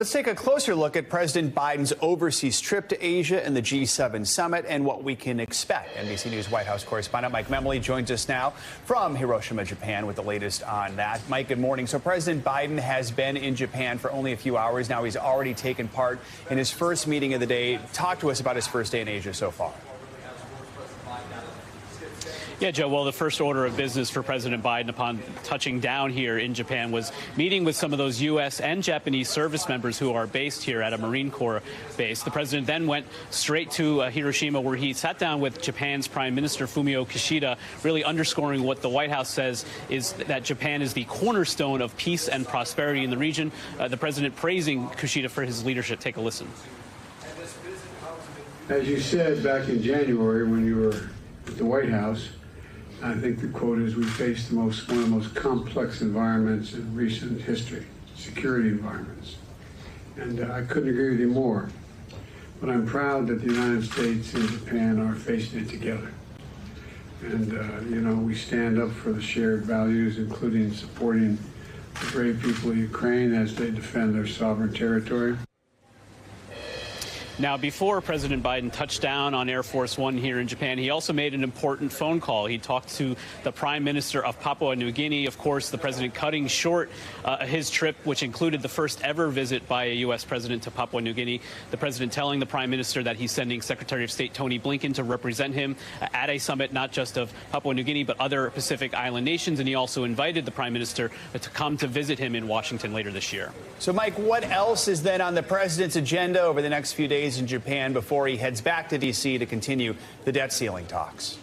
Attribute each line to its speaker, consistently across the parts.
Speaker 1: Let's take a closer look at President Biden's overseas trip to Asia and the G7 summit and what we can expect. NBC News White House correspondent Mike Memoli joins us now from Hiroshima, Japan, with the latest on that. Mike, good morning. So President Biden has been in Japan for only a few hours now. He's already taken part in his first meeting of the day. Talk to us about his first day in Asia so far.
Speaker 2: Yeah, Joe, well, the first order of business for President Biden upon touching down here in Japan was meeting with some of those U.S. and Japanese service members who are based here at a Marine Corps base. The president then went straight to Hiroshima, where he sat down with Japan's Prime Minister Fumio Kishida, really underscoring what the White House says is that Japan is the cornerstone of peace and prosperity in the region. The president praising Kishida for his leadership. Take a listen.
Speaker 3: As you said back in January when you were at the White House, I think the quote is, we face one of the most complex environments in recent history, security environments. And I couldn't agree with you more. But I'm proud that the United States and Japan are facing it together. And, we stand up for the shared values, including supporting the brave people of Ukraine as they defend their sovereign territory.
Speaker 2: Now, before President Biden touched down on Air Force One here in Japan, he also made an important phone call. He talked to the Prime Minister of Papua New Guinea. Of course, the president cutting short his trip, which included the first ever visit by a U.S. president to Papua New Guinea. The president telling the Prime Minister that he's sending Secretary of State Tony Blinken to represent him at a summit, not just of Papua New Guinea, but other Pacific Island nations. And he also invited the Prime Minister to come to visit him in Washington later this year.
Speaker 1: So, Mike, what else is then on the president's agenda over the next few days in Japan before he heads back to D.C. to continue the debt ceiling talks?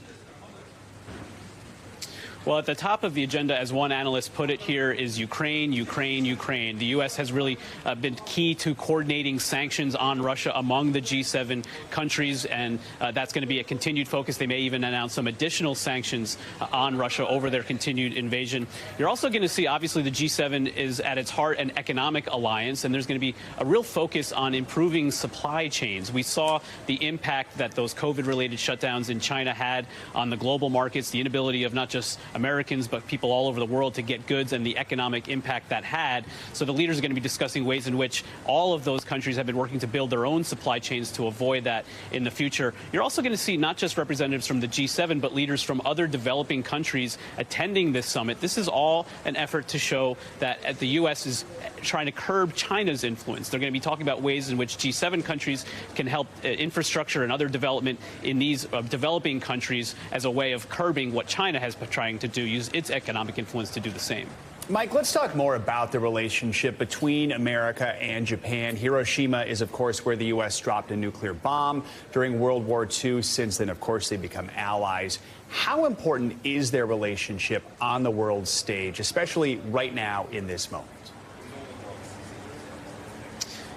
Speaker 2: Well, at the top of the agenda, as one analyst put it here, is Ukraine, Ukraine, Ukraine. The U.S. has really been key to coordinating sanctions on Russia among the G7 countries, and that's going to be a continued focus. They may even announce some additional sanctions on Russia over their continued invasion. You're also going to see, obviously, the G7 is at its heart an economic alliance, and there's going to be a real focus on improving supply chains. We saw the impact that those COVID-related shutdowns in China had on the global markets, the inability of not just Americans, but people all over the world to get goods, and the economic impact that had. So the leaders are going to be discussing ways in which all of those countries have been working to build their own supply chains to avoid that in the future. You're also going to see not just representatives from the G7, but leaders from other developing countries attending this summit. This is all an effort to show that the U.S. is trying to curb China's influence. They're going to be talking about ways in which G7 countries can help infrastructure and other development in these developing countries as a way of curbing what China has been trying to do, use its economic influence to do the same.
Speaker 1: Mike, let's talk more about the relationship between America and Japan. Hiroshima is, of course, where the U.S. dropped a nuclear bomb during World War II. Since then, of course, they become allies. How important is their relationship on the world stage, especially right now in this moment?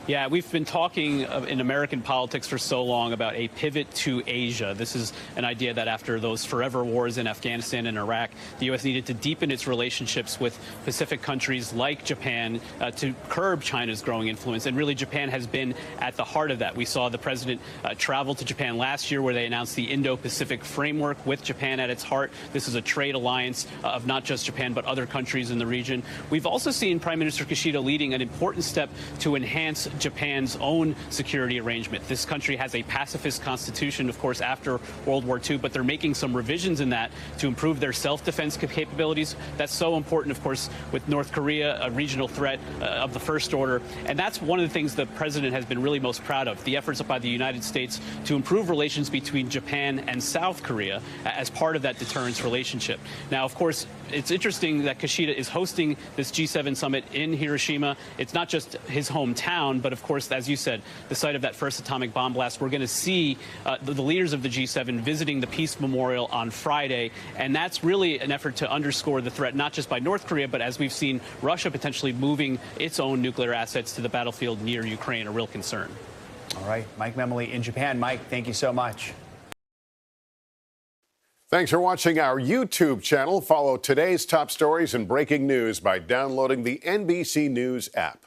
Speaker 2: Yeah, we've been talking in American politics for so long about a pivot to Asia. This is an idea that after those forever wars in Afghanistan and Iraq, the U.S. needed to deepen its relationships with Pacific countries like Japan to curb China's growing influence. And really, Japan has been at the heart of that. We saw the president travel to Japan last year, where they announced the Indo-Pacific framework with Japan at its heart. This is a trade alliance of not just Japan, but other countries in the region. We've also seen Prime Minister Kishida leading an important step to enhance Japan's own security arrangement. This country has a pacifist constitution, of course, after World War II, but they're making some revisions in that to improve their self-defense capabilities. That's so important, of course, with North Korea, a regional threat of the first order. And that's one of the things the president has been really most proud of, the efforts by the United States to improve relations between Japan and South Korea as part of that deterrence relationship. Now, of course, it's interesting that Kishida is hosting this G7 summit in Hiroshima. It's not just his hometown, but of course, as you said, the site of that first atomic bomb blast. We're going to see the leaders of the G7 visiting the Peace Memorial on Friday, and that's really an effort to underscore the threat, not just by North Korea, but as we've seen, Russia potentially moving its own nuclear assets to the battlefield near Ukraine, a real concern.
Speaker 1: All right, Mike Memoli in Japan. Mike, thank you so much.
Speaker 4: Thanks for watching our YouTube channel. Follow today's top stories and breaking news by downloading the NBC News app.